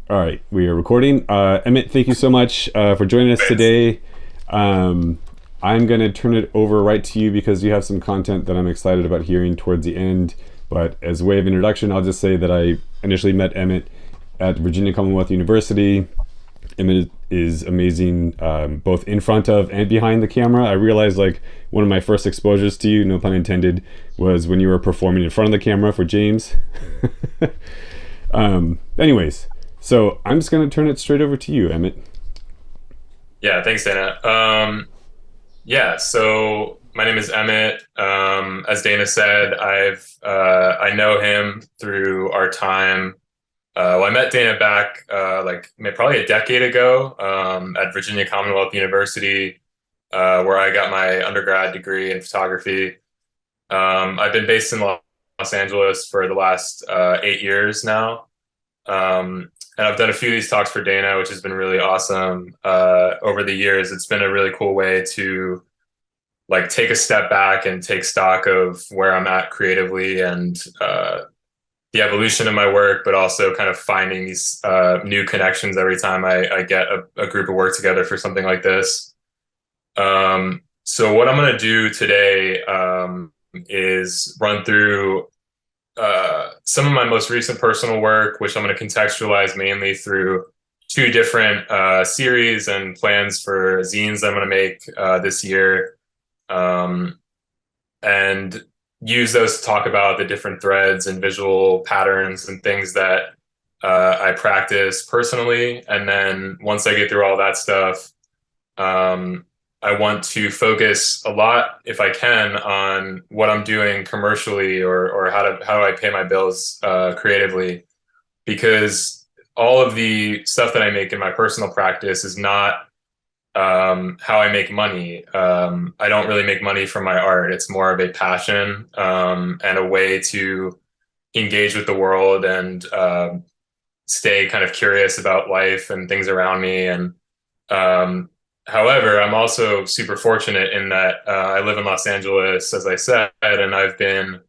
All right, we are recording. Emmett, thank you so much for joining us today. Um, I'm going to turn it over right to you because you have some content that I'm excited about hearing towards the end. But as a way of introduction, I'll just say that I initially met Emmett at Virginia Commonwealth University. Emmett is amazing, both in front of and behind the camera. I realized like one of my first exposures to you, no pun intended, was when you were performing in front of the camera for James. Anyways, so I'm just going to turn it straight over to you, Emmett. Yeah, thanks, Dana. Yeah, so my name is Emmett. As Dana said, I know him through our time. Well, I met Dana back probably a decade ago at Virginia Commonwealth University, where I got my undergrad degree in photography. I've been based in Los Angeles for the last 8 years now. And I've done a few of these talks for Dana, which has been really awesome. Over the years, it's been a really cool way to like take a step back and take stock of where I'm at creatively and the evolution of my work, but also kind of finding these new connections every time I get a group of work together for something like this. So what I'm going to do today is run through some of my most recent personal work, which I'm going to contextualize mainly through two different series and plans for zines I'm going to make this year, and use those to talk about the different threads and visual patterns and things that I practice personally. And then once I get through all that stuff, I want to focus a lot, if I can, on what I'm doing commercially or how do I pay my bills creatively, because all of the stuff that I make in my personal practice is not how I make money. I don't really make money from my art. It's more of a passion and a way to engage with the world and stay kind of curious about life and things around me. And however, I'm also super fortunate in that I live in Los Angeles, as I said, and I've been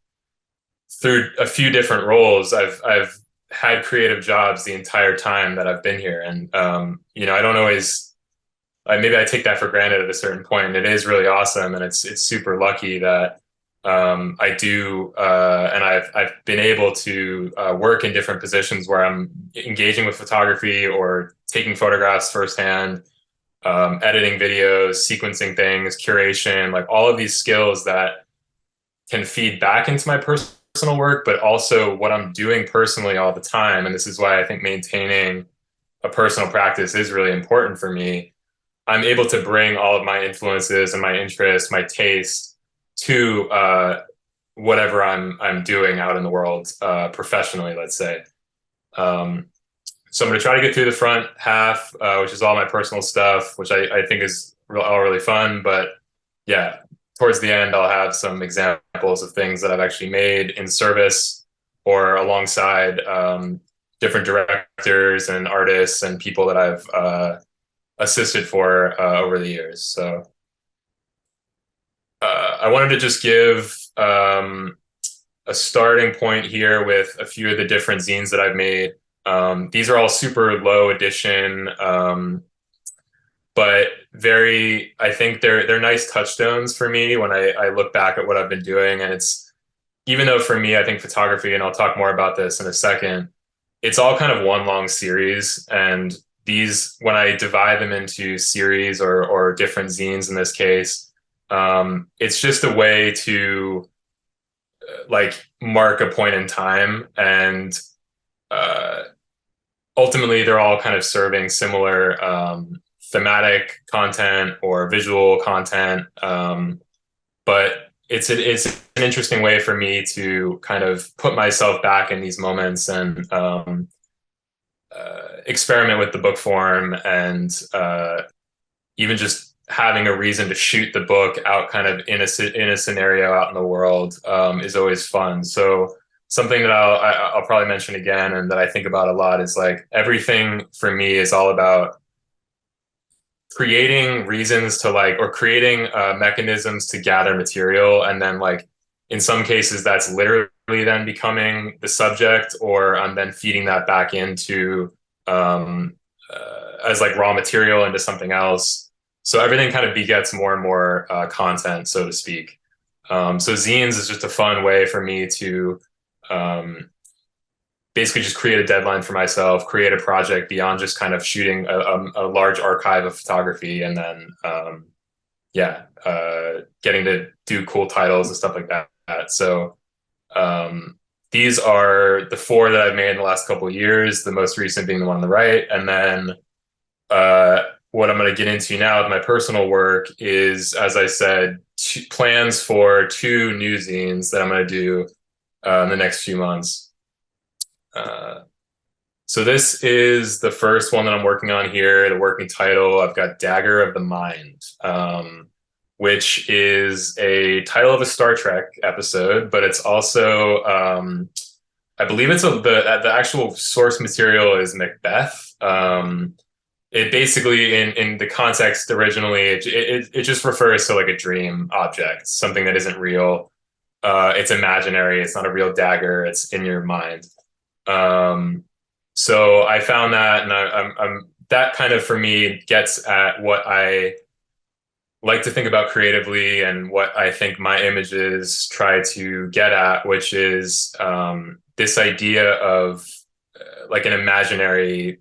through a few different roles. I've had creative jobs the entire time that I've been here, and I don't always. Maybe I take that for granted at a certain point. And it is really awesome, and it's super lucky that I do, and I've been able to work in different positions where I'm engaging with photography or taking photographs firsthand, editing videos, sequencing things, curation, like all of these skills that can feed back into my personal work, but also what I'm doing personally all the time. And this is why I think maintaining a personal practice is really important for me. I'm able to bring all of my influences and my interests, my taste to whatever I'm doing out in the world professionally, let's say. So I'm going to try to get through the front half, which is all my personal stuff, which I think is all really fun. But yeah, towards the end, I'll have some examples of things that I've actually made in service or alongside different directors and artists and people that I've assisted for over the years. So I wanted to just give a starting point here with a few of the different zines that I've made. These are all super low edition, but I think they're nice touchstones for me when I look back at what I've been doing. And it's, even though for me, I think photography, and I'll talk more about this in a second, it's all kind of one long series. And these, when I divide them into series or different zines in this case, it's just a way to like mark a point in time. And ultimately, they're all kind of serving similar thematic content or visual content. But it's an interesting way for me to kind of put myself back in these moments and experiment with the book form, and even just having a reason to shoot the book out kind of in a scenario out in the world is always fun. So something that I'll probably mention again and that I think about a lot is like everything for me is all about creating reasons to like, or creating mechanisms to gather material, and then like in some cases that's literally then becoming the subject, or I'm then feeding that back into um, as like raw material into something else. So everything kind of begets more and more content, so to speak. So zines is just a fun way for me to um, basically just create a deadline for myself, create a project beyond just kind of shooting a large archive of photography, and then getting to do cool titles and stuff like that. So um, these are the four that I've made in the last couple of years. The most recent being the one on the right, and then what I'm going to get into now with my personal work is, as I said, plans for two new zines that I'm going to do in the next few months. So this is the first one that I'm working on here. The working title, I've got Dagger of the Mind, which is a title of a Star Trek episode, but it's also, I believe it's the actual source material is Macbeth. It basically, in the context originally, it just refers to like a dream object, something that isn't real. It's imaginary. It's not a real dagger. It's in your mind. So I found that, and I'm that kind of for me gets at what I like to think about creatively and what I think my images try to get at, which is this idea of like an imaginary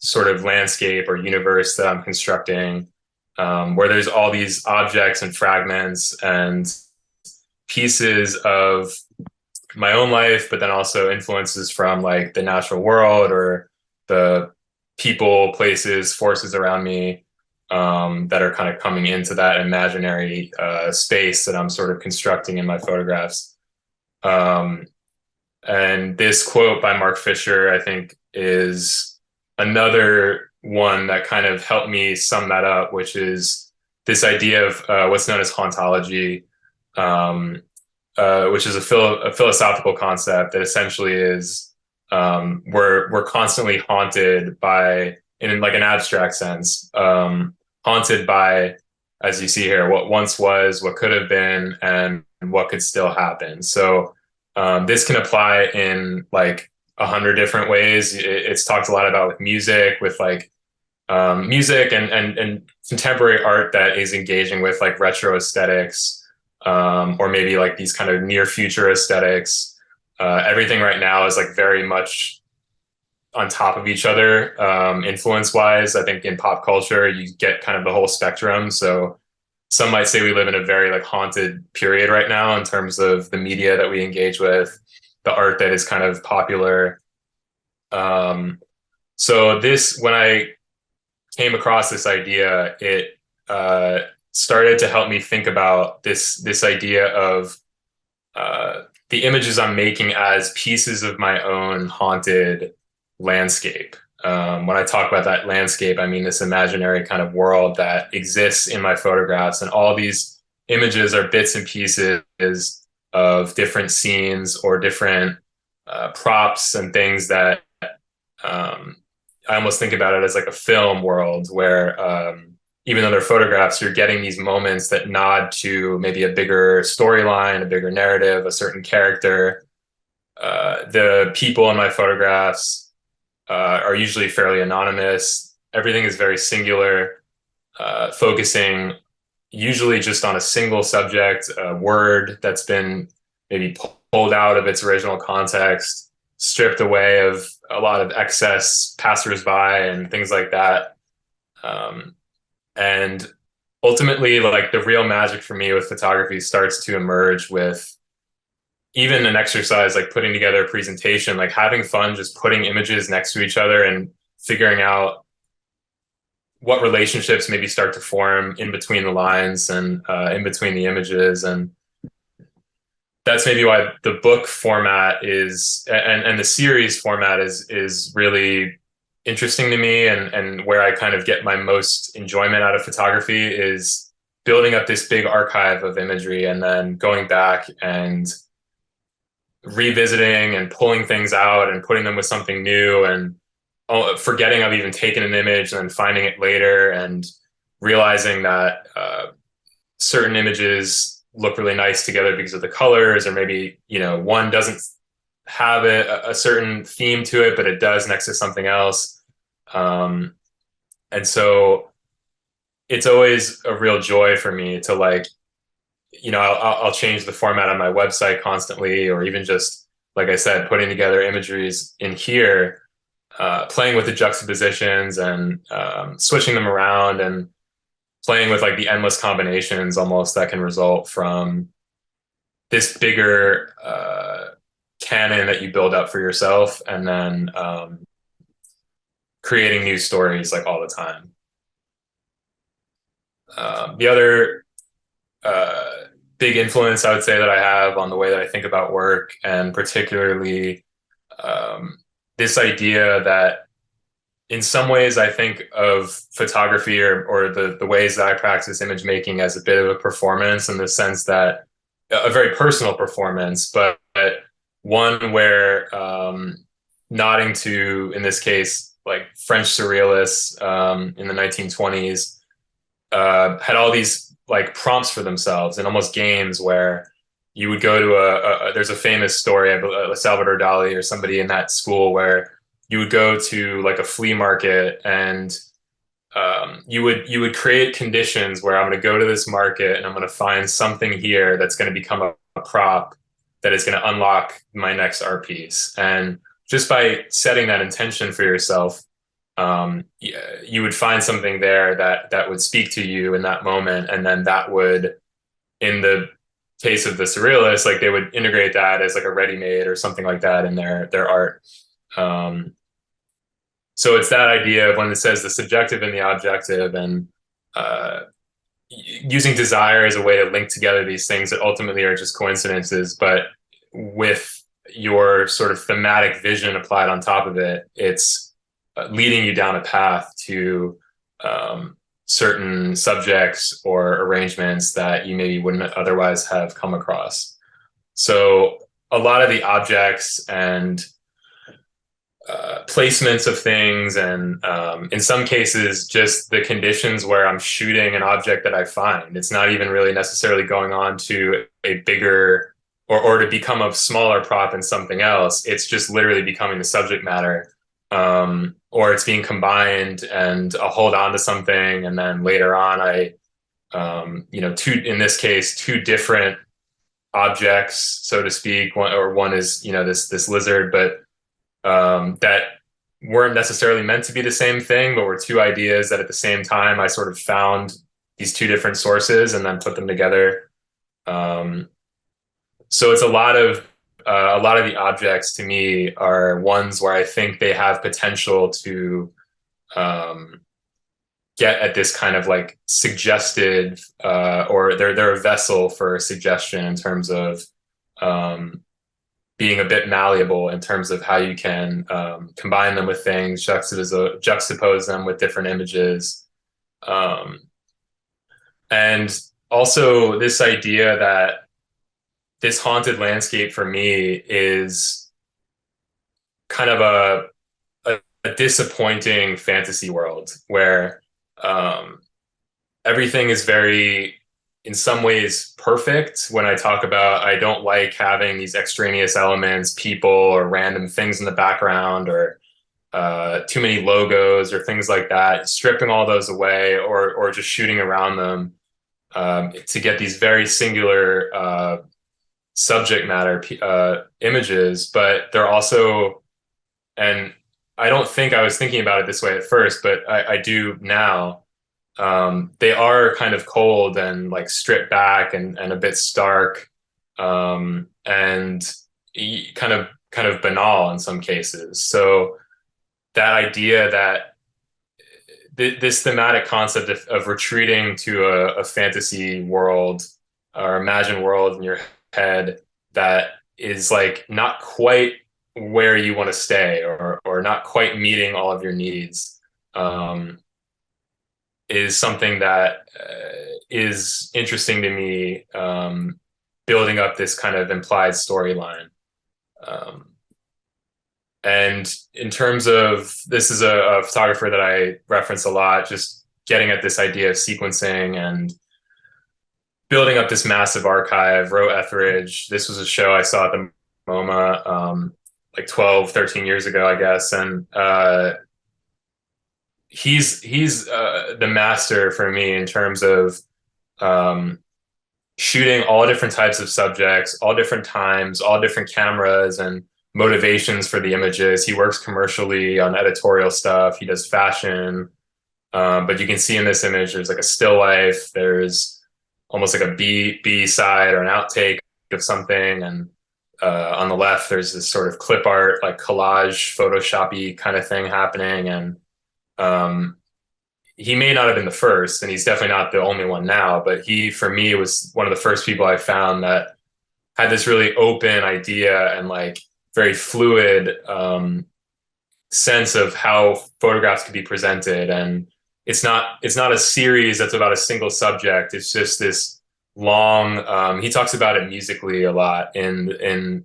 sort of landscape or universe that I'm constructing, where there's all these objects and fragments and pieces of my own life, but then also influences from like the natural world or the people, places, forces around me that are kind of coming into that imaginary space that I'm sort of constructing in my photographs. And this quote by Mark Fisher, I think, is another one that kind of helped me sum that up, which is this idea of what's known as hauntology, which is a philosophical concept that essentially is we're constantly haunted by, in like an abstract sense, haunted by, as you see here, what once was, what could have been, and what could still happen. So this can apply in like 100 different ways. It's talked a lot about with music, with like music and contemporary art that is engaging with like retro aesthetics, or maybe like these kind of near future aesthetics. Everything right now is like very much on top of each other, influence wise. I think in pop culture, you get kind of the whole spectrum. So some might say we live in a very like haunted period right now in terms of the media that we engage with, the art that is kind of popular. So this, when I came across this idea, it started to help me think about this idea of the images I'm making as pieces of my own haunted landscape. When I talk about that landscape, I mean this imaginary kind of world that exists in my photographs, and all these images are bits and pieces of different scenes or different props and things that I almost think about it as like a film world where even though they're photographs, you're getting these moments that nod to maybe a bigger storyline, a bigger narrative, a certain character. The people in my photographs are usually fairly anonymous. Everything is very singular, focusing usually just on a single subject, a word that's been maybe pulled out of its original context, stripped away of a lot of excess passersby and things like that. And ultimately, like the real magic for me with photography starts to emerge with even an exercise like putting together a presentation, like having fun, just putting images next to each other and figuring out what relationships maybe start to form in between the lines and in between the images. And that's maybe why the book format is, and the series format is really interesting to me, and where I kind of get my most enjoyment out of photography is building up this big archive of imagery and then going back and revisiting and pulling things out and putting them with something new, and forgetting I've even taken an image and then finding it later and realizing that certain images look really nice together because of the colors, or maybe, you know, one doesn't have a certain theme to it, but it does next to something else. Um, and so it's always a real joy for me to like, I'll change the format on my website constantly, or even just, like I said, putting together imageries in here, playing with the juxtapositions and switching them around and playing with like the endless combinations almost that can result from this bigger canon that you build up for yourself, and then creating new stories like all the time. The other uh, big influence I would say that I have on the way that I think about work, and particularly um, this idea that in some ways I think of photography or the ways that I practice image making as a bit of a performance, in the sense that a very personal performance, but one where nodding to, in this case, like French surrealists in the 1920s had all these like prompts for themselves and almost games where you would go to there's a famous story, Salvador Dali or somebody in that school, where you would go to like a flea market, and you would create conditions where I'm going to go to this market and I'm going to find something here that's going to become a prop that is going to unlock my next art piece. And just by setting that intention for yourself, you would find something there that would speak to you in that moment, and then that would, in the case of the surrealists, like they would integrate that as like a ready-made or something like that in their art. Um, so it's that idea of when it says the subjective and the objective, and uh, using desire as a way to link together these things that ultimately are just coincidences, but with your sort of thematic vision applied on top of it, it's leading you down a path to certain subjects or arrangements that you maybe wouldn't otherwise have come across. So a lot of the objects and placements of things, and in some cases, just the conditions where I'm shooting an object that I find. It's not even really necessarily going on to a bigger or to become a smaller prop in something else. It's just literally becoming the subject matter. Or it's being combined, and I'll hold on to something, and then later on in this case, two different objects, so to speak. One is, this lizard, but that weren't necessarily meant to be the same thing, but were two ideas that at the same time I sort of found these two different sources and then put them together. So it's a lot of the objects to me are ones where I think they have potential to get at this kind of like suggested, or they're a vessel for suggestion in terms of being a bit malleable in terms of how you can combine them with things, juxtapose them with different images. And also this idea that this haunted landscape for me is kind of a disappointing fantasy world where everything is very, in some ways, perfect. When I talk about, I don't like having these extraneous elements, people or random things in the background, or too many logos or things like that, stripping all those away, or just shooting around them to get these very singular subject matter images. But they're also, and I don't think I was thinking about it this way at first, but I do now. They are kind of cold and like stripped back and a bit stark, and kind of banal in some cases. So that idea that this thematic concept of retreating to a fantasy world or imagined world in your head that is like not quite where you want to stay, or not quite meeting all of your needs, is something that is interesting to me, building up this kind of implied storyline. And in terms of, this is a photographer that I reference a lot, just getting at this idea of sequencing and building up this massive archive. Roe Etheridge, this was a show I saw at the MoMA like 12, 13 years ago, I guess. And he's the master for me in terms of um, shooting all different types of subjects, all different times, all different cameras and motivations for the images. He works commercially on editorial stuff. He does fashion. But you can see in this image, there's like a still life. There's almost like a B side or an outtake of something. And on the left, there's this sort of clip art, like collage, Photoshop-y kind of thing happening. And um, he may not have been the first, and he's definitely not the only one now, but he, for me, was one of the first people I found that had this really open idea and like very fluid sense of how photographs could be presented. And it's not a series that's about a single subject. It's just this long. He talks about it musically a lot in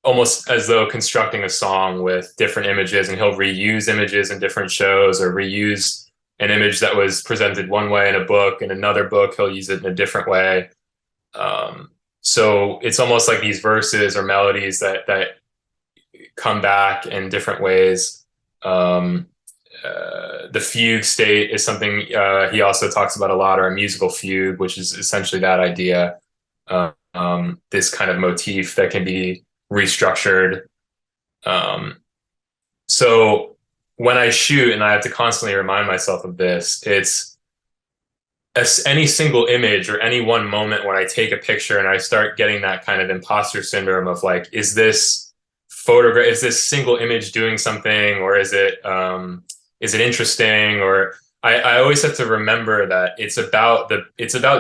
almost as though constructing a song with different images, and he'll reuse images in different shows or reuse an image that was presented one way in a book. In another book, he'll use it in a different way. So it's almost like these verses or melodies that come back in different ways. The fugue state is something he also talks about a lot, or a musical fugue, which is essentially that idea. This kind of motif that can be restructured. So when I shoot, and I have to constantly remind myself of this, it's any single image or any one moment when I take a picture and I start getting that kind of imposter syndrome of like, is this photograph, is this single image doing something, or is it interesting? Or I always have to remember that it's about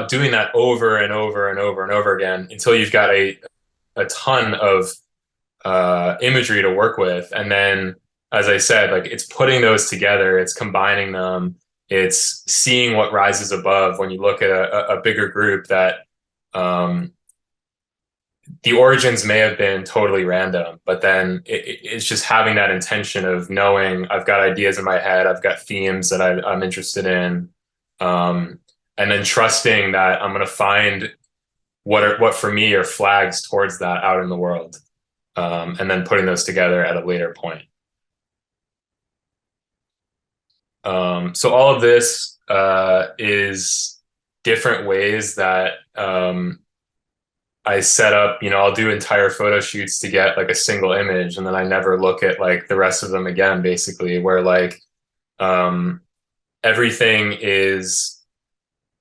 doing that over and over and over and over again until you've got a ton of imagery to work with. And then, as I said, like, it's putting those together, it's combining them, it's seeing what rises above when you look at a bigger group that the origins may have been totally random, but then it's just having that intention of knowing I've got ideas in my head, I've got themes that I'm interested in, and then trusting that I'm going to find what for me are flags towards that out in the world, and then putting those together at a later point. So all of this is different ways that I set up, I'll do entire photo shoots to get like a single image, and then I never look at like the rest of them again, basically, where like everything is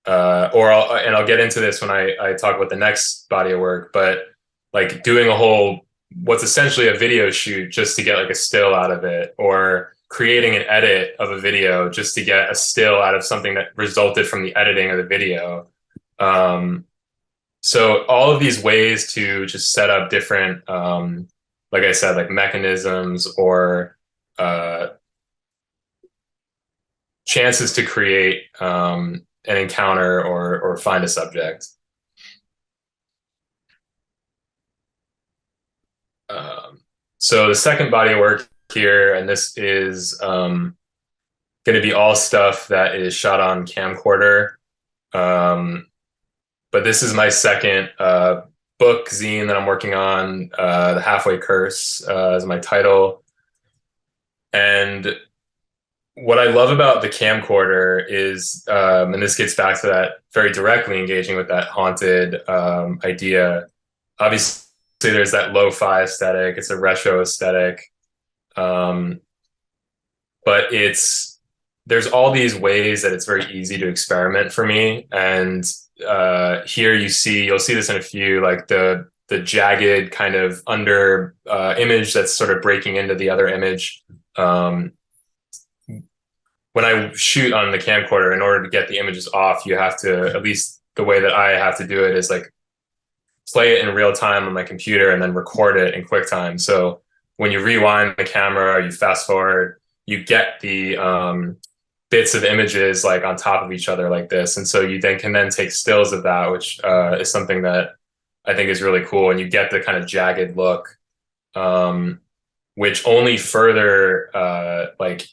I'll get into this when I talk about the next body of work, but like doing what's essentially a video shoot just to get like a still out of it, or creating an edit of a video just to get a still out of something that resulted from the editing of the video. So all of these ways to just set up different, like I said, like mechanisms or chances to create an encounter or find a subject. So the second body of work here, and this is going to be all stuff that is shot on camcorder. But this is my second book zine that I'm working on. The Halfway Curse is my title. And what I love about the camcorder is, and this gets back to that very directly engaging with that haunted idea. Obviously, there's that lo-fi aesthetic. It's a retro aesthetic. But there's all these ways that it's very easy to experiment for me. And here you'll see this in a few, like the jagged kind of under image that's sort of breaking into the other image. When I shoot on the camcorder, in order to get the images off, you have to, at least the way that I have to do it, is like play it in real time on my computer and then record it in QuickTime. So when you rewind the camera or you fast forward, you get the bits of images like on top of each other like this. And so you can then take stills of that, which is something that I think is really cool. And you get the kind of jagged look, which only further like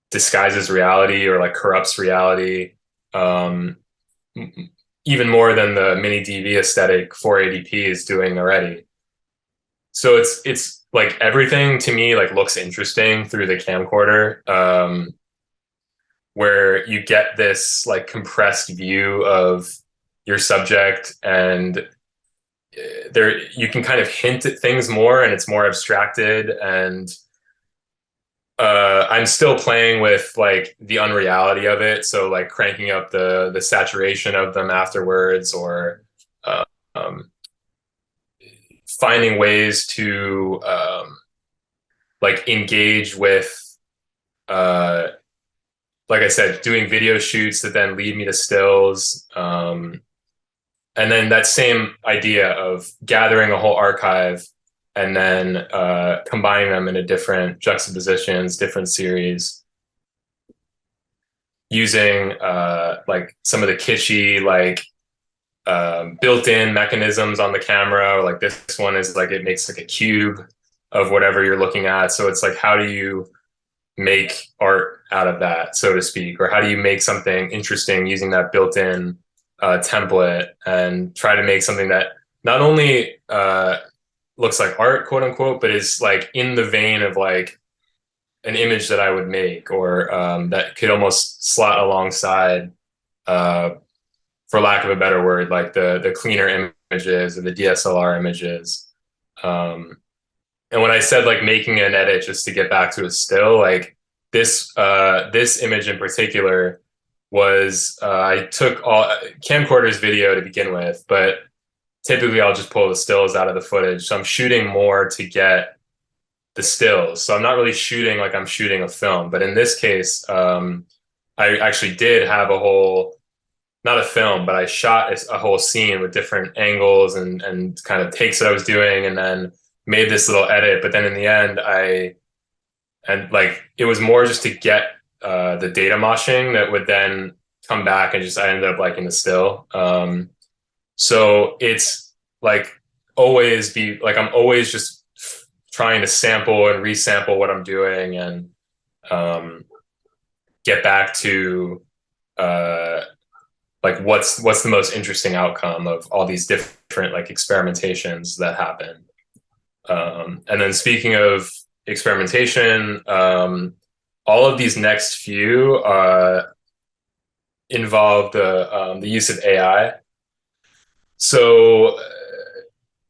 disguises reality or like corrupts reality, even more than the mini DV aesthetic 480p is doing already. So it's like everything to me like looks interesting through the camcorder, where you get this like compressed view of your subject, and there you can kind of hint at things more, and it's more abstracted. And I'm still playing with like the unreality of it, so like cranking up the saturation of them afterwards, or uh, um, finding ways to like engage with uh, like I said, doing video shoots that then lead me to stills. And then that same idea of gathering a whole archive and then combining them into different juxtapositions, different series, using like some of the kitschy, like built-in mechanisms on the camera. Like this one is like it makes like a cube of whatever you're looking at. So it's like, how do you make art out of that, so to speak, or how do you make something interesting using that built-in template, and try to make something that not only looks like art, quote unquote, but is like in the vein of like an image that I would make, or that could almost slot alongside, uh, for lack of a better word, like the cleaner images or the DSLR images. Um, and when I said like making an edit just to get back to a still, like this image in particular was I took all camcorder's video to begin with, but typically I'll just pull the stills out of the footage. So I'm shooting more to get the stills. So I'm not really shooting like I'm shooting a film. But in this case, I actually did have a whole, not a film, but I shot a whole scene with different angles and kind of takes that I was doing, and then made this little edit. But then in the end, and like it was more just to get the data moshing that would then come back, and just I ended up liking the still. So it's like always be like I'm always just trying to sample and resample what I'm doing, and get back to like what's the most interesting outcome of all these different like experimentations that happen. And then speaking of experimentation, all of these next few involve the use of AI. So,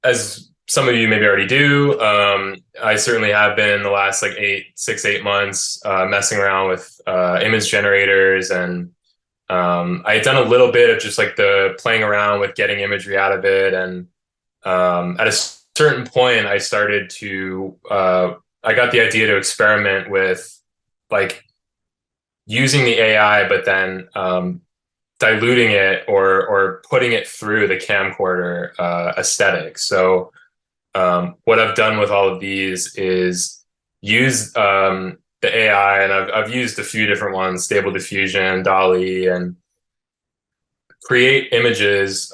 as some of you maybe already do, I certainly have been the last like 8 months messing around with image generators, and I had done a little bit of just like the playing around with getting imagery out of it, and at a certain point, I started to I got the idea to experiment with like using the AI, but then diluting it, or putting it through the camcorder aesthetic. So what I've done with all of these is use the AI, and I've used a few different ones, Stable Diffusion, DALL-E, and create images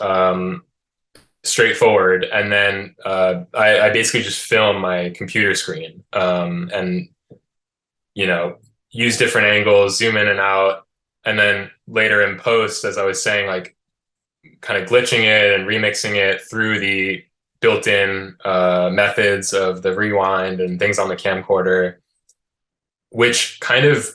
straightforward. And then I basically just film my computer screen, and you know, use different angles, zoom in and out, and then later in post, as I was saying, like kind of glitching it and remixing it through the built-in methods of the rewind and things on the camcorder, which kind of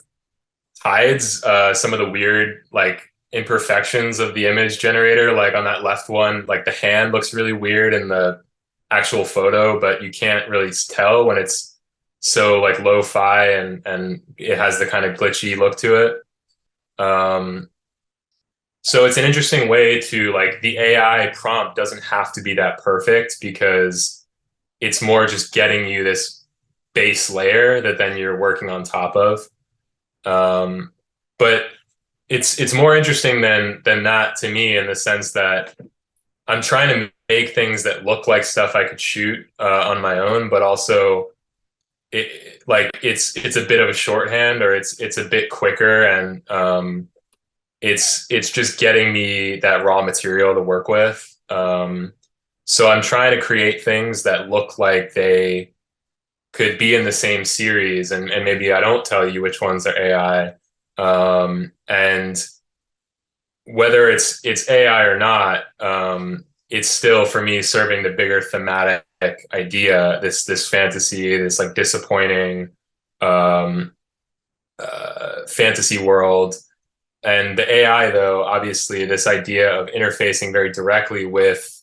hides some of the weird like imperfections of the image generator. Like on that left one, like the hand looks really weird in the actual photo, but you can't really tell when it's so like lo-fi, and it has the kind of glitchy look to it. So it's an interesting way to like the AI prompt doesn't have to be that perfect, because it's more just getting you this base layer that then you're working on top of. But it's more interesting than that to me, in the sense that I'm trying to make things that look like stuff I could shoot on my own, but also it's a bit of a shorthand, or it's a bit quicker, and it's just getting me that raw material to work with. So I'm trying to create things that look like they could be in the same series, and maybe I don't tell you which ones are AI. And whether it's AI or not, it's still for me serving the bigger thematic idea, this fantasy, this like disappointing um, fantasy world. And the AI, though, obviously, this idea of interfacing very directly with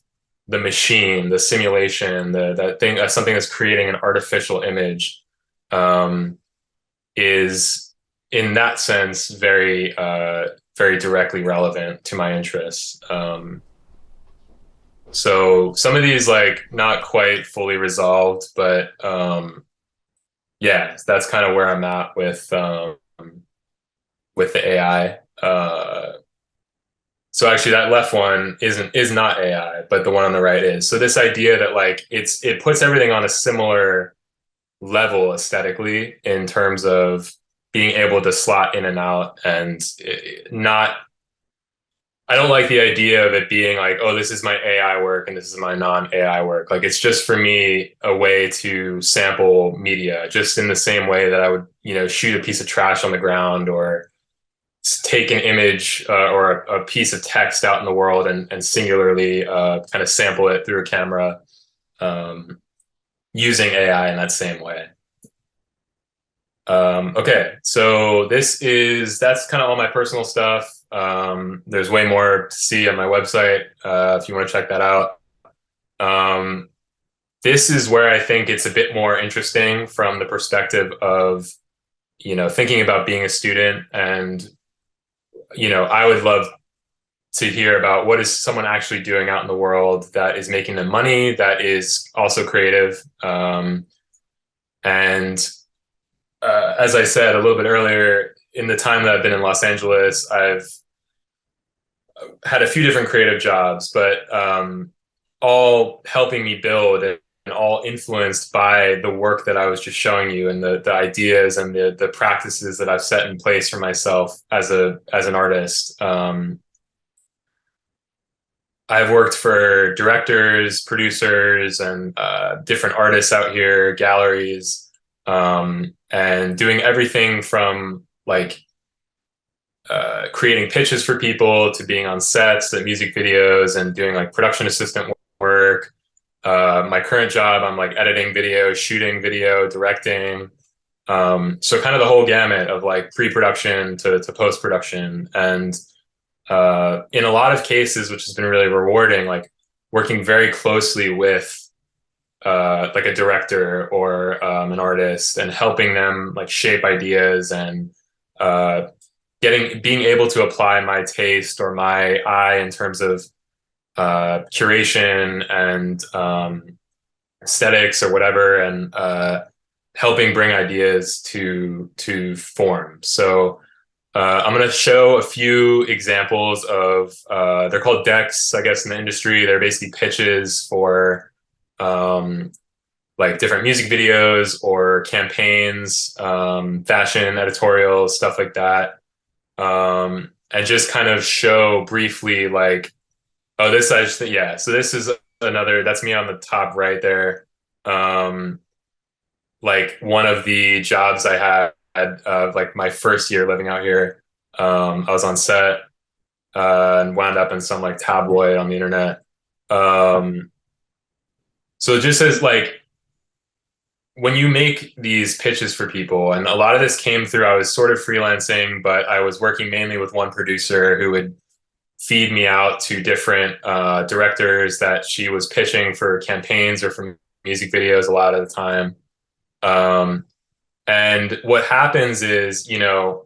the machine, the simulation, that thing, something that's creating an artificial image, um, is in that sense very directly relevant to my interests. So some of these like not quite fully resolved, but yeah, that's kind of where I'm at with the AI. So actually, that left one is not AI, but the one on the right is. So this idea that like it puts everything on a similar level aesthetically in terms of being able to slot in and out and not. I don't like the idea of it being like, oh, this is my AI work and this is my non-AI work. Like it's just for me a way to sample media, just in the same way that I would, shoot a piece of trash on the ground or take an image or a piece of text out in the world and singularly kind of sample it through a camera um, using AI in that same way. Okay, so that's kind of all my personal stuff. There's way more to see on my website if you want to check that out. Um, this is where I think it's a bit more interesting from the perspective of, thinking about being a student. And, I would love to hear about what is someone actually doing out in the world that is making them money, that is also creative. And as I said a little bit earlier, in the time that I've been in Los Angeles, I've had a few different creative jobs, but all helping me build and all influenced by the work that I was just showing you and the ideas and the practices that I've set in place for myself as an artist. I've worked for directors, producers, and different artists out here, galleries, and doing everything from like creating pitches for people to being on sets, to music videos, and doing like production assistant work. My current job, I'm like editing video, shooting video, directing. So kind of the whole gamut of like pre-production to post-production. And in a lot of cases, which has been really rewarding, like working very closely with like a director or an artist and helping them like shape ideas and being able to apply my taste or my eye in terms of curation and aesthetics or whatever, and helping bring ideas to form. So I'm going to show a few examples of they're called decks, I guess, in the industry. They're basically pitches for like different music videos or campaigns, fashion editorials, stuff like that. And just kind of show briefly like, oh, this I just yeah. So this is that's me on the top right there. Like one of the jobs I had like my first year living out here. I was on set and wound up in some like tabloid on the internet. So just as like when you make these pitches for people, and a lot of this came through, I was sort of freelancing, but I was working mainly with one producer who would feed me out to different directors that she was pitching for campaigns or for music videos a lot of the time. And what happens is, a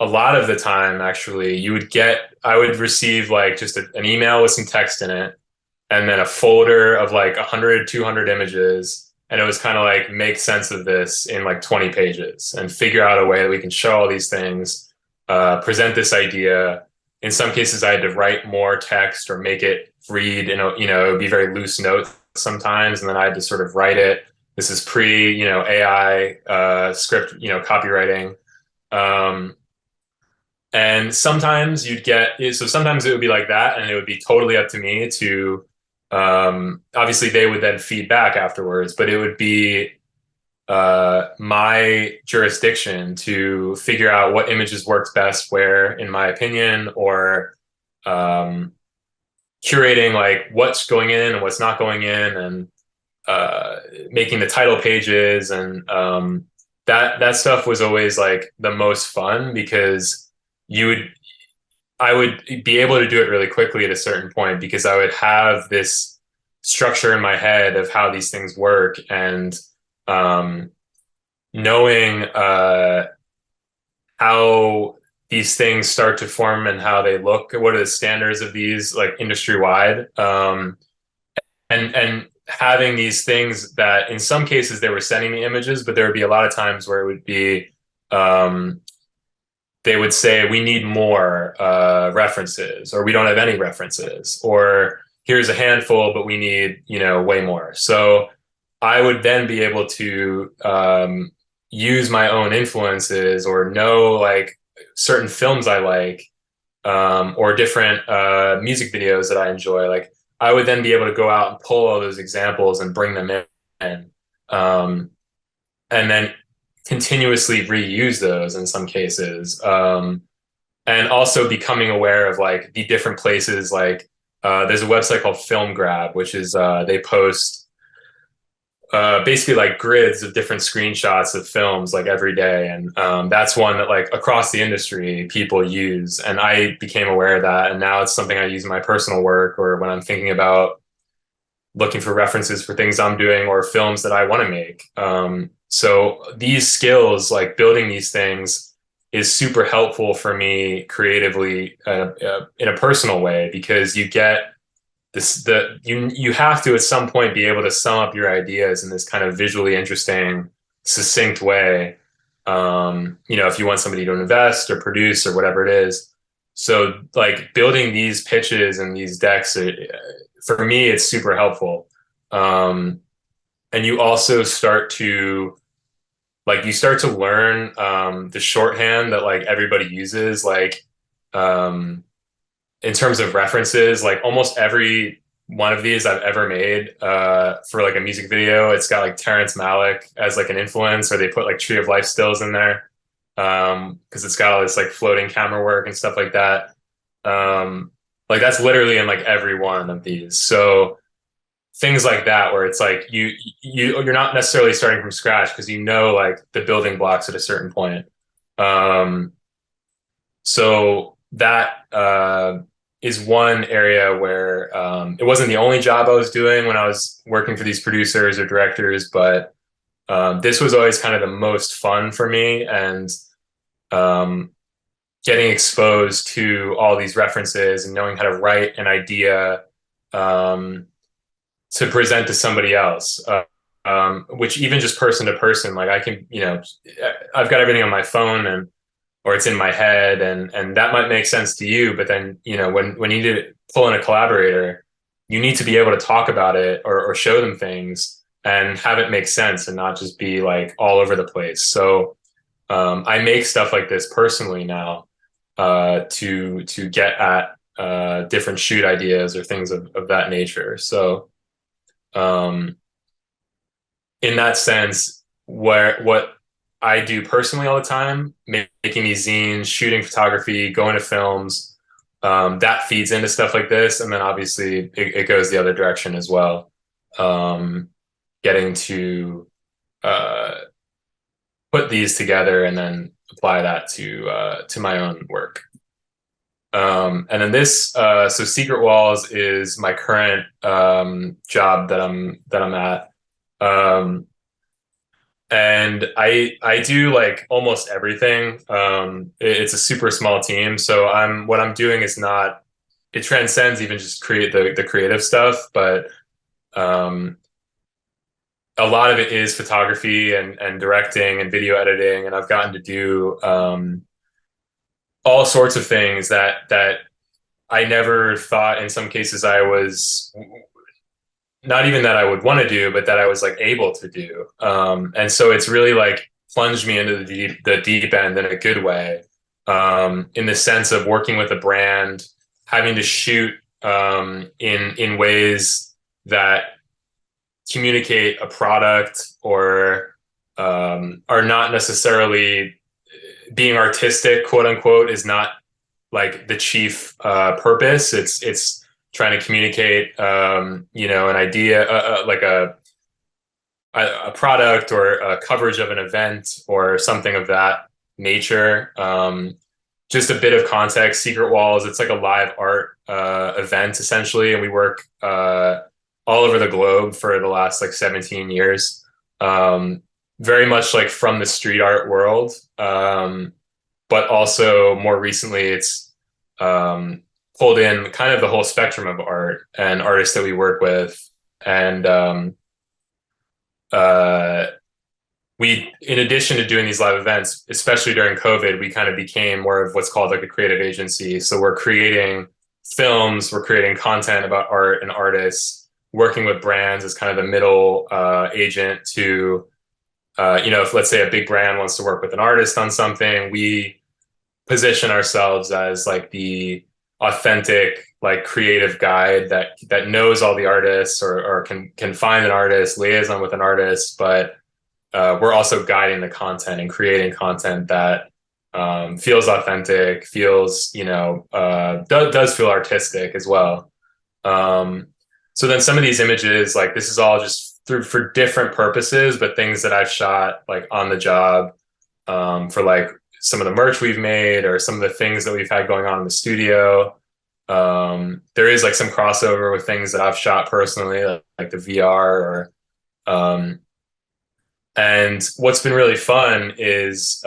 lot of the time, actually, I would receive like just an email with some text in it, and then a folder of like 100, 200 images. And it was kind of like, make sense of this in like 20 pages and figure out a way that we can show all these things, present this idea. In some cases, I had to write more text or make it read, it would be very loose notes sometimes. And then I had to sort of write it. This is pre, AI script, copywriting. And sometimes sometimes it would be like that, and it would be totally up to me to, obviously they would then feed back afterwards, but it would be my jurisdiction to figure out what images worked best where, in my opinion, or curating like what's going in and what's not going in, and making the title pages, and that stuff was always like the most fun, because you would I would be able to do it really quickly at a certain point, because I would have this structure in my head of how these things work, and um, knowing how these things start to form and how they look, what are the standards of these like industry wide, and having these things that in some cases they were sending me images, but there would be a lot of times where it would be um, they would say we need more references, or we don't have any references, or here's a handful but we need way more. So I would then be able to use my own influences, or know like certain films I like, or different music videos that I enjoy. Like I would then be able to go out and pull all those examples and bring them in, um, and then continuously reuse those in some cases. And also becoming aware of like the different places. Like there's a website called Film Grab, which is they post basically like grids of different screenshots of films like every day, and that's one that like across the industry people use, and I became aware of that, and now it's something I use in my personal work, or when I'm thinking about looking for references for things I'm doing or films that I want to make. So these skills, like building these things, is super helpful for me creatively in a personal way, because you get you have to at some point be able to sum up your ideas in this kind of visually interesting, succinct way. If you want somebody to invest or produce or whatever it is. So like building these pitches and these decks, for me, it's super helpful. And you also start to learn the shorthand that like everybody uses, like in terms of references. Like almost every one of these I've ever made for like a music video, it's got like Terrence Malick as like an influence, or they put like Tree of Life stills in there because it's got all this like floating camera work and stuff like that. Like that's literally in like every one of these. So things like that, where it's like you're not necessarily starting from scratch, because like the building blocks at a certain point. So that is one area where it wasn't the only job I was doing when I was working for these producers or directors, but this was always kind of the most fun for me, and um, getting exposed to all these references and knowing how to write an idea to present to somebody else. Which even just person to person, like I can, I've got everything on my phone, and or it's in my head, and that might make sense to you, but then when you need to pull in a collaborator, you need to be able to talk about it, or show them things and have it make sense and not just be like all over the place. So I make stuff like this personally now to get at different shoot ideas or things of that nature. So um, in that sense, what I do personally all the time, making these zines, shooting photography, going to films, that feeds into stuff like this. And then obviously it goes the other direction as well. Getting to put these together and then apply that to my own work. And then this, so Secret Walls is my current job that I'm at. And I do like almost everything. It's a super small team, so what I'm doing is not, it transcends even just create the creative stuff, but a lot of it is photography and directing and video editing, and I've gotten to do all sorts of things that I never thought in some cases I was, not even that I would want to do, but that I was like able to do. And so it's really like plunged me into the deep end in a good way, in the sense of working with a brand, having to shoot in ways that communicate a product, or are not necessarily being artistic, quote unquote, is not like the chief purpose. It's trying to communicate, an idea, like a product or a coverage of an event or something of that nature. Just a bit of context. Secret Walls, it's like a live art event essentially, and we work all over the globe for the last like 17 years. Very much like from the street art world, but also more recently it's pulled in kind of the whole spectrum of art and artists that we work with. And we, in addition to doing these live events, especially during COVID, we kind of became more of what's called like a creative agency. So we're creating films, we're creating content about art and artists, working with brands as kind of the middle agent to, if let's say a big brand wants to work with an artist on something, we position ourselves as like the authentic, like creative guide that knows all the artists or can find an artist, liaison with an artist, but we're also guiding the content and creating content that feels authentic, feels, does feel artistic as well. So then some of these images, like this is all just for different purposes, but things that I've shot like on the job for like some of the merch we've made or some of the things that we've had going on in the studio. There is like some crossover with things that I've shot personally, like the VR and what's been really fun is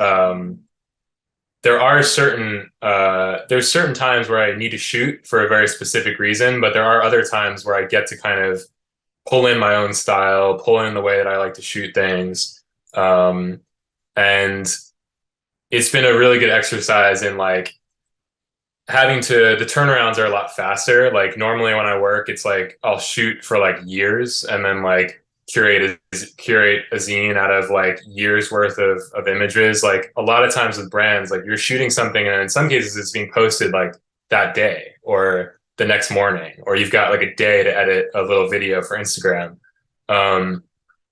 there's certain times where I need to shoot for a very specific reason, but there are other times where I get to kind of pull in my own style, pull in the way that I like to shoot things. And it's been a really good exercise in like the turnarounds are a lot faster. Like normally when I work, it's like I'll shoot for like years and then like curate a zine out of like years worth of images. Like a lot of times with brands, like you're shooting something and in some cases it's being posted like that day or the next morning, or you've got like a day to edit a little video for Instagram.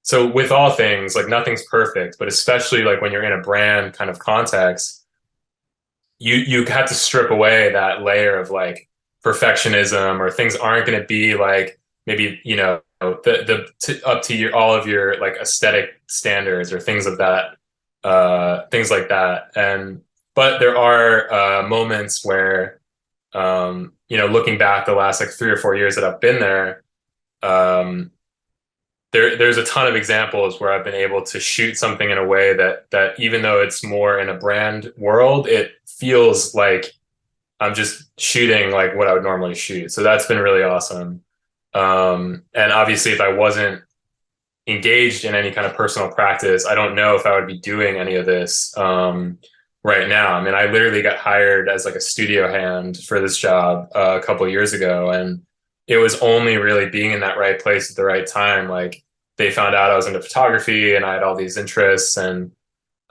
So with all things, like nothing's perfect, but especially like when you're in a brand kind of context, you have to strip away that layer of like perfectionism, or things aren't going to be like maybe up to all of your like aesthetic standards or things of that things like that. But there are moments where looking back the last like 3 or 4 years that I've been there, there's a ton of examples where I've been able to shoot something in a way that even though it's more in a brand world, it feels like I'm just shooting like what I would normally shoot. So that's been really awesome. And obviously if I wasn't engaged in any kind of personal practice, I don't know if I would be doing any of this right now. I mean, I literally got hired as like a studio hand for this job a couple of years ago, and it was only really being in that right place at the right time. Like they found out I was into photography and I had all these interests and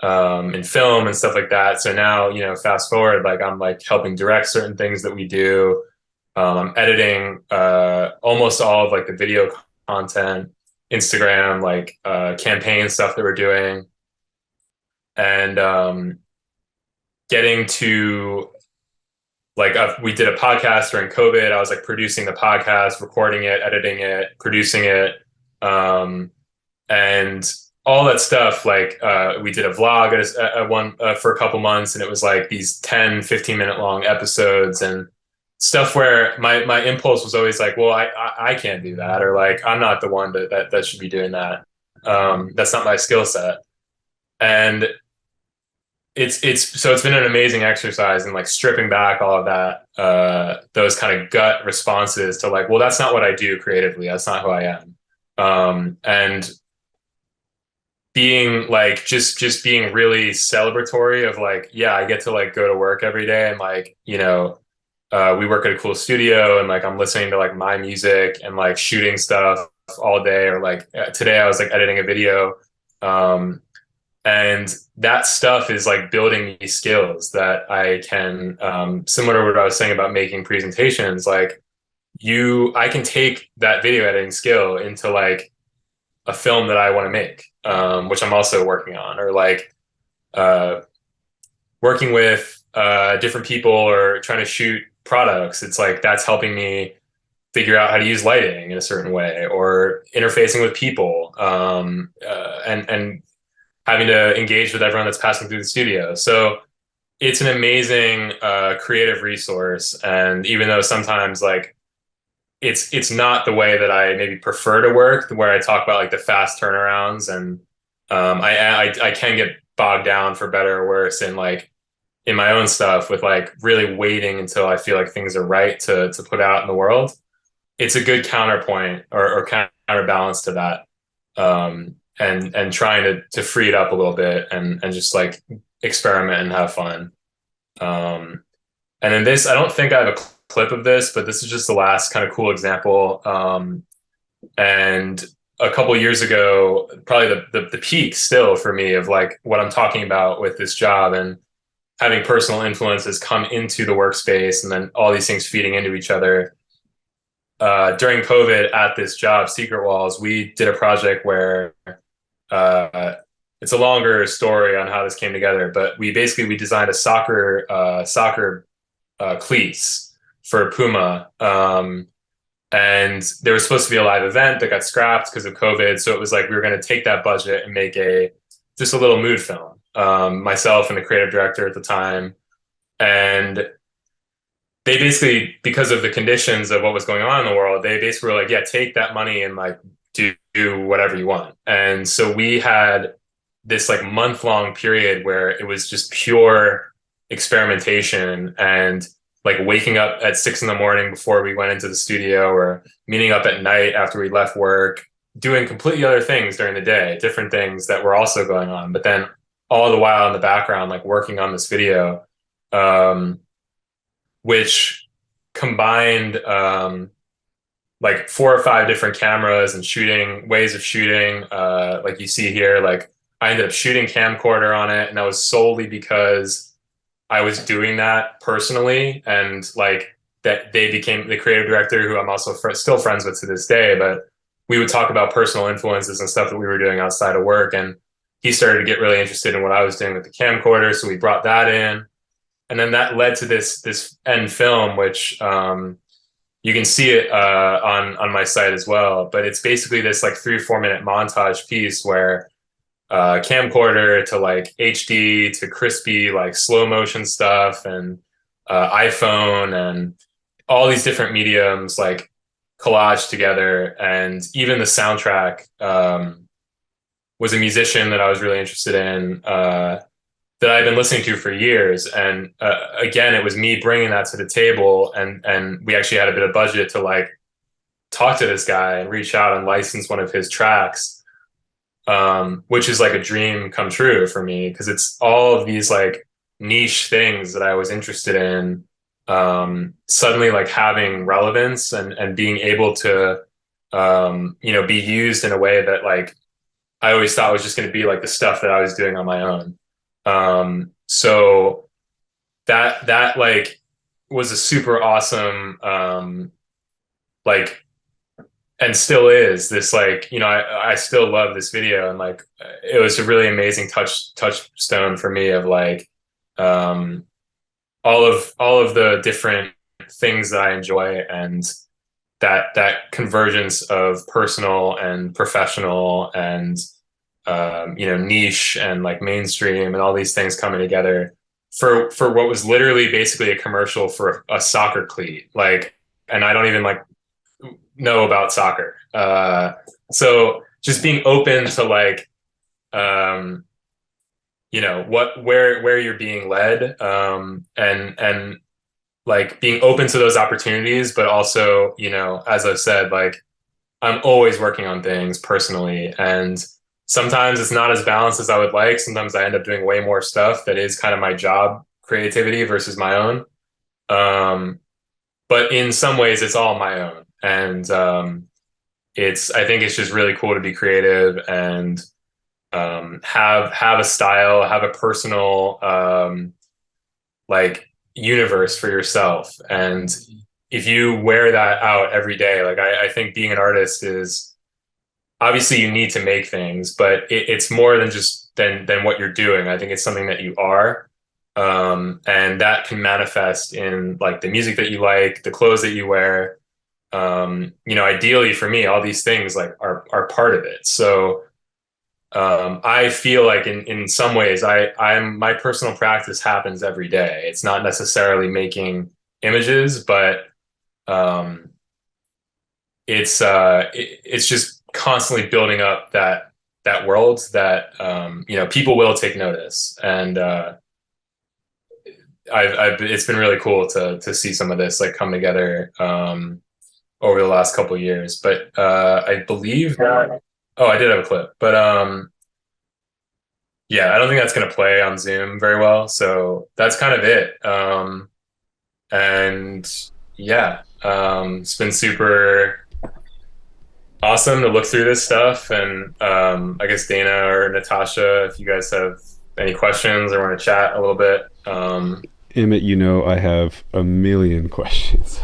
in film and stuff like that. So now, fast forward, like I'm like helping direct certain things that we do. I'm editing almost all of like the video content, Instagram, like campaign stuff that we're doing, and getting to like we did a podcast during COVID. I was like producing the podcast, recording it, editing it, producing it, and all that stuff. Like we did a vlog at one for a couple months, and it was like these 10-15 minute long episodes and stuff where my impulse was always like, well, I can't do that, or like I'm not the one that should be doing that. That's not my skill set. And it's been an amazing exercise in like stripping back all of that, those kind of gut responses to like, well, that's not what I do creatively. That's not who I am. And being like, just being really celebratory of like, yeah, I get to like go to work every day and like, we work at a cool studio and like I'm listening to like my music and like shooting stuff all day, or like today I was like editing a video, and that stuff is like building me skills that I can, similar to what I was saying about making presentations, like I can take that video editing skill into like a film that I want to make, which I'm also working on, or like working with different people or trying to shoot products. It's like that's helping me figure out how to use lighting in a certain way, or interfacing with people, and having to engage with everyone that's passing through the studio. So it's an amazing creative resource. And even though sometimes like it's not the way that I maybe prefer to work, where I talk about like the fast turnarounds, and I can get bogged down for better or worse in like in my own stuff with like really waiting until I feel like things are right to put out in the world. It's a good counterpoint or counterbalance to that, and trying to free it up a little bit and just like experiment and have fun. And then this, I don't think I have a clip of this, but this is just the last kind of cool example. And a couple of years ago, probably the peak still for me of like what I'm talking about with this job, and having personal influences come into the workspace, and then all these things feeding into each other. During COVID at this job, Secret Walls, we did a project where it's a longer story on how this came together, but we designed a soccer cleats for Puma. And there was supposed to be a live event that got scrapped because of COVID. So it was like we were going to take that budget and make just a little mood film. Myself and the creative director at the time. And they basically, because of the conditions of what was going on in the world, they basically were like, yeah, take that money and like do whatever you want. And so we had this like month-long period where it was just pure experimentation, and like waking up at 6 a.m. before we went into the studio, or meeting up at night after we left work, doing completely other things during the day, different things that were also going on. But then all the while in the background, like working on this video, which combined like 4 or 5 different cameras and shooting ways of shooting. Like you see here, like I ended up shooting camcorder on it, and that was solely because I was doing that personally, and like that they became the creative director, who I'm also still friends with to this day. But we would talk about personal influences and stuff that we were doing outside of work, and he started to get really interested in what I was doing with the camcorder, so we brought that in, and then that led to this end film, which you can see it on my site as well. But it's basically this like 3 or 4 minute montage piece where camcorder to like HD to crispy like slow motion stuff, and iPhone and all these different mediums like collage together. And even the soundtrack was a musician that I was really interested in, that I've been listening to for years. And again, it was me bringing that to the table, and we actually had a bit of budget to like talk to this guy and reach out and license one of his tracks. Which is like a dream come true for me, because it's all of these like niche things that I was interested in, suddenly like having relevance and being able to, be used in a way that like I always thought was just going to be like the stuff that I was doing on my own. So that like was a super awesome, like, and still is this like, I still love this video, and like it was a really amazing touchstone for me of like all of the different things that I enjoy, and that convergence of personal and professional and niche and like mainstream, and all these things coming together for what was literally basically a commercial for a soccer cleat. Like, and I don't even like know about soccer. So just being open to like, where you're being led, and like being open to those opportunities, but also, as I've said, like I'm always working on things personally, and sometimes it's not as balanced as I would like. Sometimes I end up doing way more stuff that is kind of my job creativity versus my own. But in some ways it's all my own. And I think it's just really cool to be creative and have a style, have a personal like universe for yourself. And if you wear that out every day, like I think being an artist is obviously you need to make things, but it's more than just than what you're doing. I think it's something that you are. And that can manifest in like the music that you like, the clothes that you wear, ideally for me, all these things like are part of it. So I feel like in some ways I'm my personal practice happens every day. It's not necessarily making images, but um, it's just constantly building up that world that people will take notice, and I've it's been really cool to see some of this like come together over the last couple of years. But I believe that, oh, I did have a clip, but yeah, I don't think that's going to play on Zoom very well. So that's kind of it. And yeah, it's been super awesome to look through this stuff. And I guess Dana or Natasha, if you guys have any questions or want to chat a little bit. Emmett, I have a million questions,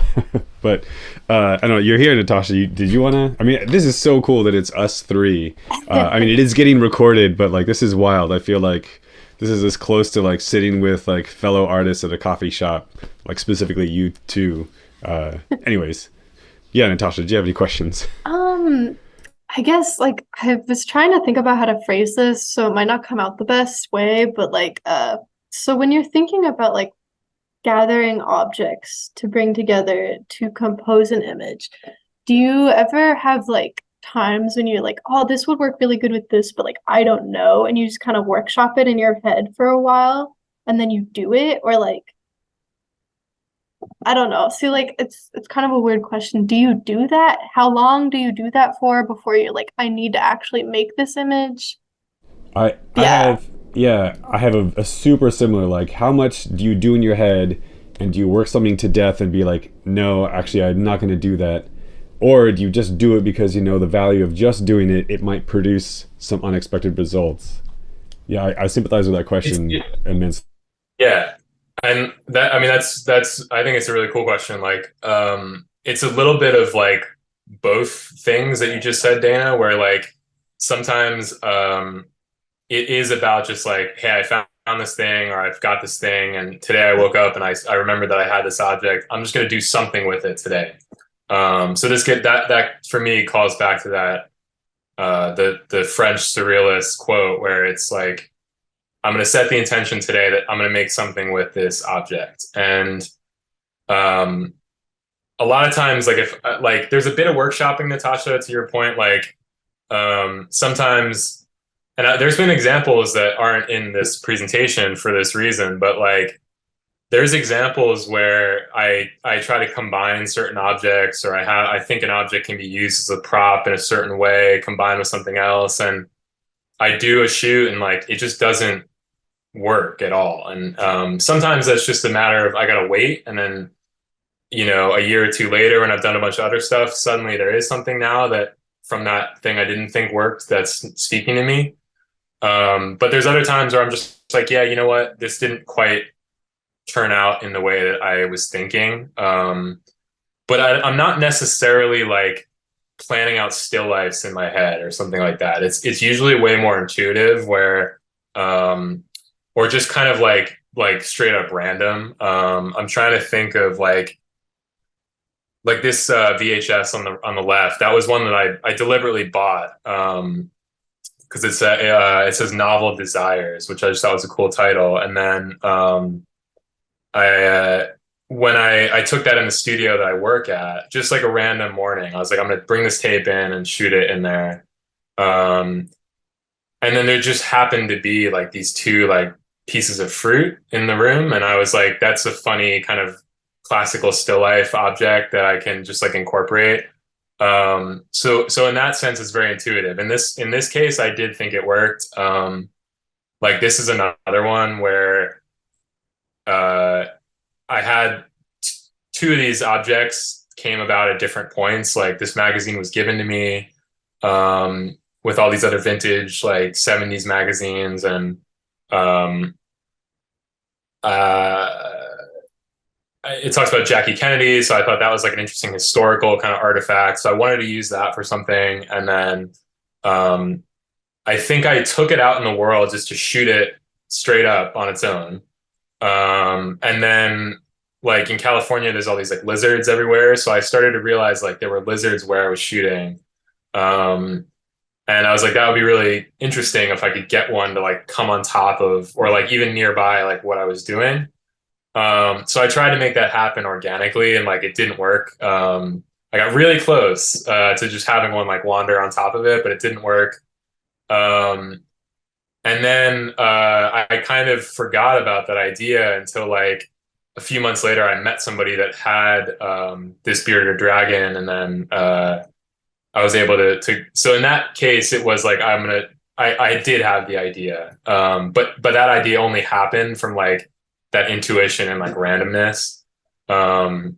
but I don't know. You're here, Natasha. Did you want to? I mean, this is so cool that it's us three. I mean, it is getting recorded, but like, this is wild. I feel like this is as close to like sitting with like fellow artists at a coffee shop, like specifically you two. Anyways, yeah, Natasha, do you have any questions? I guess like I was trying to think about how to phrase this, so it might not come out the best way, but like so when you're thinking about like gathering objects to bring together to compose an image, do you ever have like times when you're like, oh, this would work really good with this, but like I don't know, and you just kind of workshop it in your head for a while and then you do it, or like I don't know. See, like it's kind of a weird question. Do you do that? How long do you do that for before you're like, I need to actually make this image? I Yeah. have I have a super similar, like, how much do you do in your head, and do you work something to death and be like, no, actually I'm not going to do that, or do you just do it because you know the value of just doing it, it might produce some unexpected results? Yeah, I sympathize with that It's question immensely. Yeah, and that I mean that's I think it's a really cool question. Like, it's a little bit of like both things that you just said, Dana, where like sometimes it is about just like, hey, I found this thing or I've got this thing, and today I woke up and I remembered that I had this object. I'm just going to do something with it today. So this get that for me calls back to that the French surrealist quote where it's like, I'm going to set the intention today that I'm going to make something with this object. And um, a lot of times, like if like there's a bit of workshopping, Natasha, to your point, like sometimes, and there's been examples that aren't in this presentation for this reason, but like there's examples where I try to combine certain objects, or I think an object can be used as a prop in a certain way, combined with something else, and I do a shoot and like it just doesn't work at all. And sometimes that's just a matter of I gotta wait, and then a year or two later, when I've done a bunch of other stuff, suddenly there is something now that from that thing I didn't think worked that's speaking to me. But there's other times where I'm just like, yeah, you know what, this didn't quite turn out in the way that I was thinking. But I'm not necessarily like planning out still lifes in my head or something like that. It's usually way more intuitive, where or just kind of like straight up random. I'm trying to think of like this VHS on the left. That was one that I deliberately bought because it says Novel Desires, which I just thought was a cool title. And then I when I took that in the studio that I work at, just like a random morning, I was like, I'm gonna bring this tape in and shoot it in there. Um, and then there just happened to be like these two like pieces of fruit in the room, and I was like, that's a funny kind of classical still life object that I can just like incorporate. So in that sense, it's very intuitive. In this case, I did think it worked. Like this is another one where uh, I had two of these objects came about at different points. Like this magazine was given to me with all these other vintage like 70s magazines, and um, uh, it talks about Jackie Kennedy. So I thought that was like an interesting historical kind of artifact. So I wanted to use that for something. And then um, I think I took it out in the world just to shoot it straight up on its own. And then like in California, there's all these like lizards everywhere. So I started to realize like there were lizards where I was shooting. Um, and I was like, that would be really interesting if I could get one to like come on top of, or like even nearby, like what I was doing. So I tried to make that happen organically, and like it didn't work. I got really close to just having one like wander on top of it, but it didn't work. Um, and then I kind of forgot about that idea until like a few months later, I met somebody that had this bearded dragon, and then I was able to. So in that case, it was like I did have the idea, but that idea only happened from like that intuition and like randomness. Um,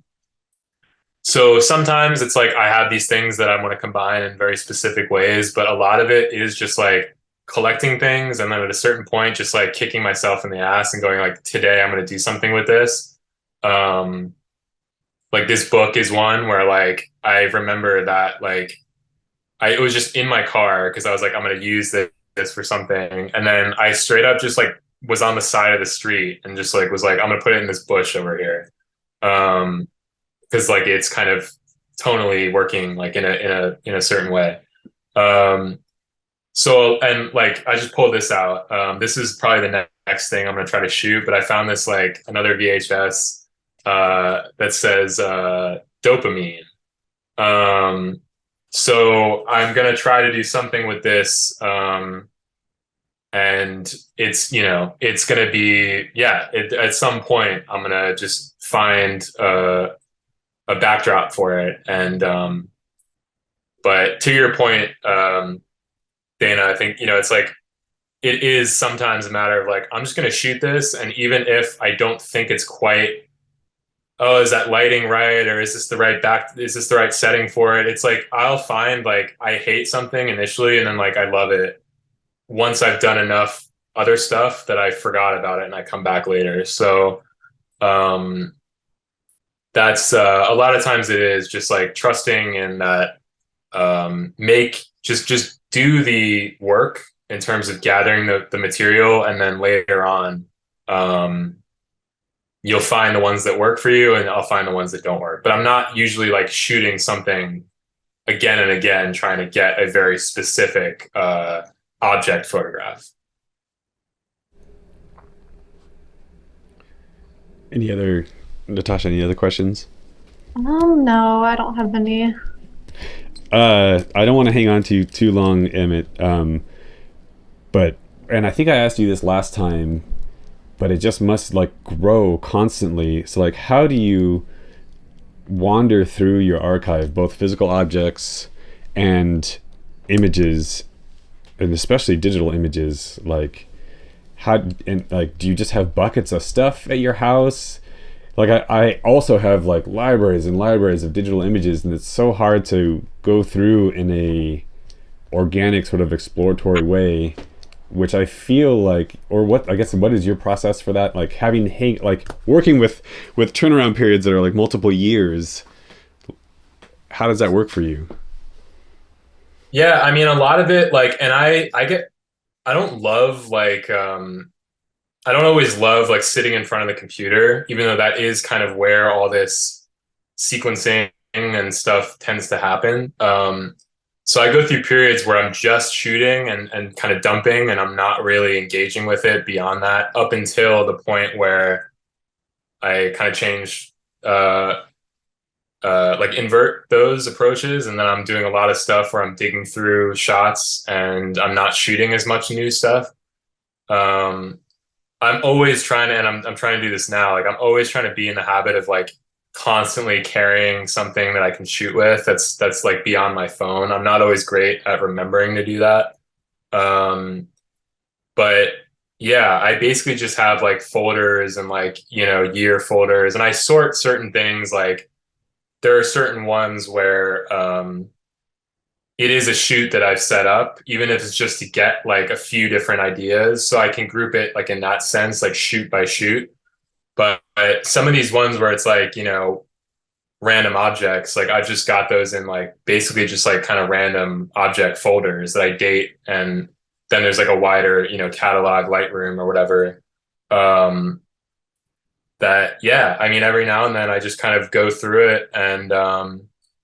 so sometimes it's like I have these things that I want to combine in very specific ways, but a lot of it is just like collecting things, and then at a certain point, just like kicking myself in the ass and going like, today I'm going to do something with this. Um, like this book is one where like I remember that like it was just in my car because I was like, I'm going to use this for something, and then I straight up just like was on the side of the street and just like was like, I'm going to put it in this bush over here. Because like it's kind of tonally working like in a certain way. Um, so and like I just pulled this out. This is probably the next thing I'm gonna try to shoot, but I found this like another VHS that says dopamine. Um, so I'm gonna try to do something with this. And it's it's gonna be at some point I'm gonna just find a backdrop for it. And but to your point, Dana, I think it's like it is sometimes a matter of like, I'm just going to shoot this, and even if I don't think it's quite, oh, is that lighting right, or is this the right setting for it, it's like I'll find like I hate something initially, and then like I love it once I've done enough other stuff that I forgot about it and I come back later. So um that's a lot of times it is just like trusting in that, make just do the work in terms of gathering the material, and then later on um, you'll find the ones that work for you, and I'll find the ones that don't work. But I'm not usually like shooting something again and again trying to get a very specific object photograph. Natasha, any other questions? No, I don't have any. I don't want to hang on to you too long, Emmett. But I think I asked you this last time, but it just must like grow constantly. So like, how do you wander through your archive, both physical objects and images, and especially digital images? Like, do you just have buckets of stuff at your house? Like I also have like libraries and libraries of digital images, and it's so hard to go through in a organic sort of exploratory way, which I feel like, or what is your process for that? Like working with turnaround periods that are like multiple years. How does that work for you? Yeah, I mean, a lot of it, like, and I don't love like I don't always love like sitting in front of the computer, even though that is kind of where all this sequencing and stuff tends to happen. So I go through periods where I'm just shooting and kind of dumping, and I'm not really engaging with it beyond that, up until the point where I kind of change, like invert those approaches. And then I'm doing a lot of stuff where I'm digging through shots and I'm not shooting as much new stuff. I'm always trying to, and I'm trying to do this now. Like I'm always trying to be in the habit of like constantly carrying something that I can shoot with. That's like beyond my phone. I'm not always great at remembering to do that. But yeah, I basically just have like folders and like, year folders, and I sort certain things. Like there are certain ones where, it is a shoot that I've set up, even if it's just to get like a few different ideas. So I can group it like in that sense, like shoot by shoot. But some of these ones where it's like, random objects, like I've just got those in like basically just like kind of random object folders that I date. And then there's like a wider, catalog, Lightroom or whatever. that, yeah, I mean, every now and then I just kind of go through it, and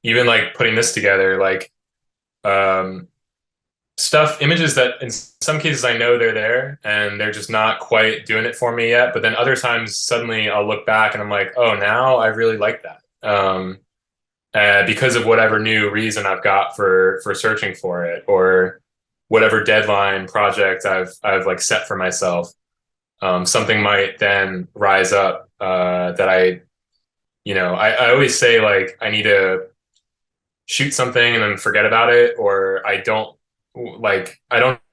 even like putting this together, like um, images that in some cases I know they're there and they're just not quite doing it for me yet. But then other times suddenly I'll look back and I'm like, oh, now I really like that. Because of whatever new reason I've got for searching for it, or whatever deadline project I've like set for myself. Something might then rise up that I always say, like, I need to shoot something and then forget about it, or I don't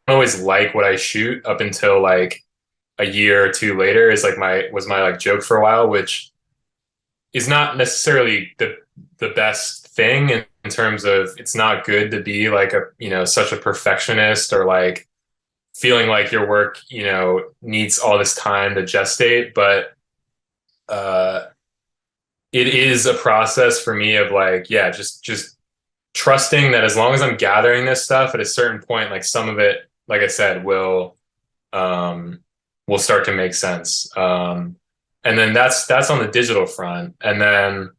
always like what I shoot up until like a year or two later is like my like joke for a while, which is not necessarily the best thing in terms of, it's not good to be like such a perfectionist, or like feeling like your work needs all this time to gestate. But it is a process for me of like, yeah, just trusting that as long as I'm gathering this stuff, at a certain point, like some of it, like I said, will start to make sense. And then that's on the digital front. And then,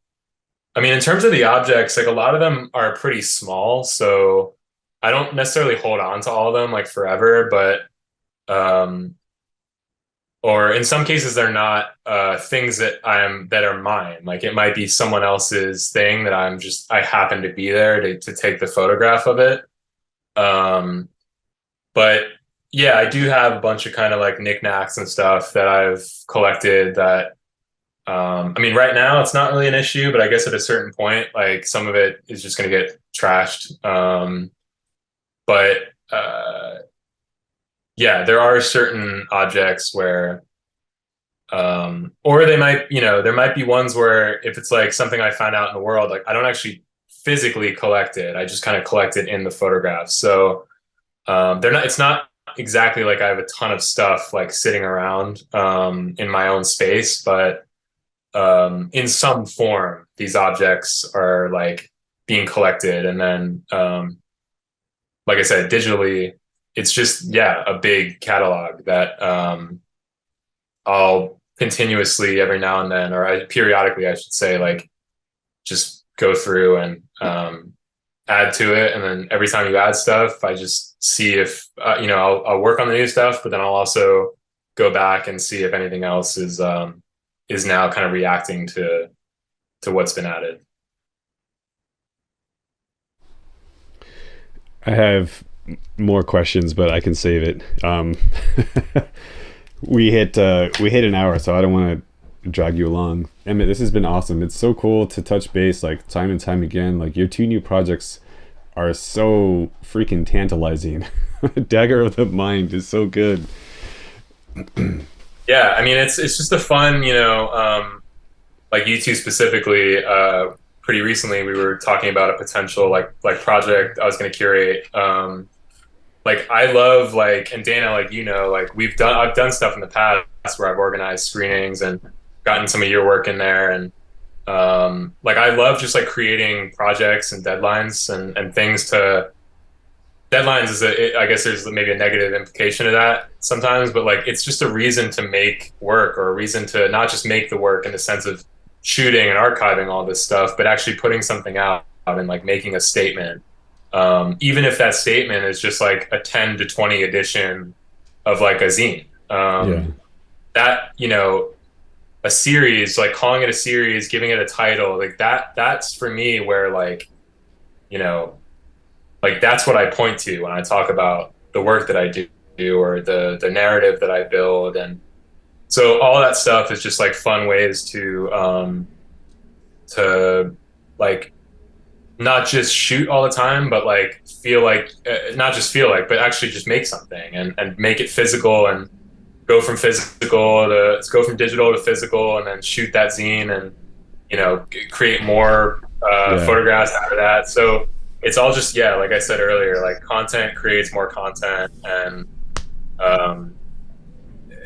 I mean, in terms of the objects, like a lot of them are pretty small, so I don't necessarily hold on to all of them like forever, but or in some cases they're not things that are mine. Like it might be someone else's thing that I happen to be there to take the photograph of it. But yeah, I do have a bunch of kind of like knickknacks and stuff that I've collected that I mean, right now it's not really an issue, but I guess at a certain point, like some of it is just going to get trashed. But yeah, there are certain objects where, or they might, there might be ones where if it's like something I found out in the world, like I don't actually physically collect it. I just kind of collect it in the photographs. So it's not exactly like I have a ton of stuff like sitting around in my own space, but in some form, these objects are like being collected. And then, like I said, digitally, it's just, yeah, a big catalog that I'll continuously every now and then, or periodically, I should say, like just go through and add to it. And then every time you add stuff, I just see if, I'll work on the new stuff, but then I'll also go back and see if anything else is now kind of reacting to what's been added. I have more questions, but I can save it. We hit an hour, so I don't want to drag you along. Emmett, this has been awesome. It's so cool to touch base like time and time again. Like your two new projects are so freaking tantalizing. Dagger of the Mind is so good. Yeah, I mean, it's just a fun, like you two specifically. Pretty recently, we were talking about a potential like project I was going to curate. Like I love, like, and Dana, like, like I've done stuff in the past where I've organized screenings and gotten some of your work in there, and like I love just like creating projects and deadlines and things to. Deadlines is I guess there's maybe a negative implication to that sometimes, but like it's just a reason to make work, or a reason to not just make the work in the sense of shooting and archiving all this stuff, but actually putting something out and like making a statement. Even if that statement is just like a 10 to 20 edition of like a zine. That, a series, like calling it a series, giving it a title, like that's for me where like, like that's what I point to when I talk about the work that I do, or the narrative that I build. And so all that stuff is just like fun ways to like not just shoot all the time, but like feel like, not just feel like, but actually just make something and make it physical, and go from digital to physical, and then shoot that zine and, create more photographs out of that. So it's all just, yeah, like I said earlier, like content creates more content, and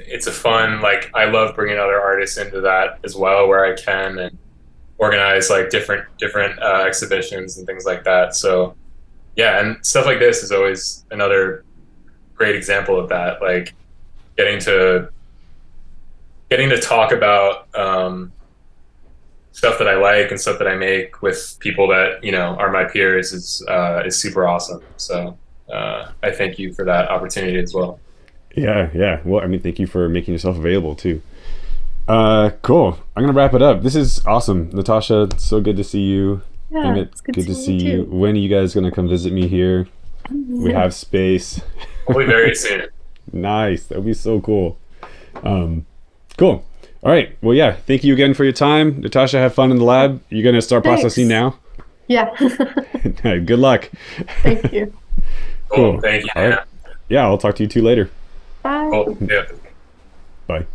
it's a fun, like I love bringing other artists into that as well where I can, and organize like different exhibitions and things like that. So yeah, and stuff like this is always another great example of that, like getting to getting to talk about stuff that I like and stuff that I make with people that, you know, are my peers is super awesome. So I thank you for that opportunity as well. Yeah. Well, I mean, thank you for making yourself available too. Cool. I'm gonna wrap it up. This is awesome, Natasha. It's so good to see you. Yeah, Emmett, it's good good to see you you. too. When are you guys gonna come visit me here? We have space. Hopefully very soon. Nice. That would be so cool. Cool. All right. Well, yeah. Thank you again for your time, Natasha. Have fun in the lab. You're gonna start processing now. Yeah. Good luck. Thank you. Cool. Thank you. All right. Yeah, I'll talk to you two later. Bye. Cool. Yeah. Bye.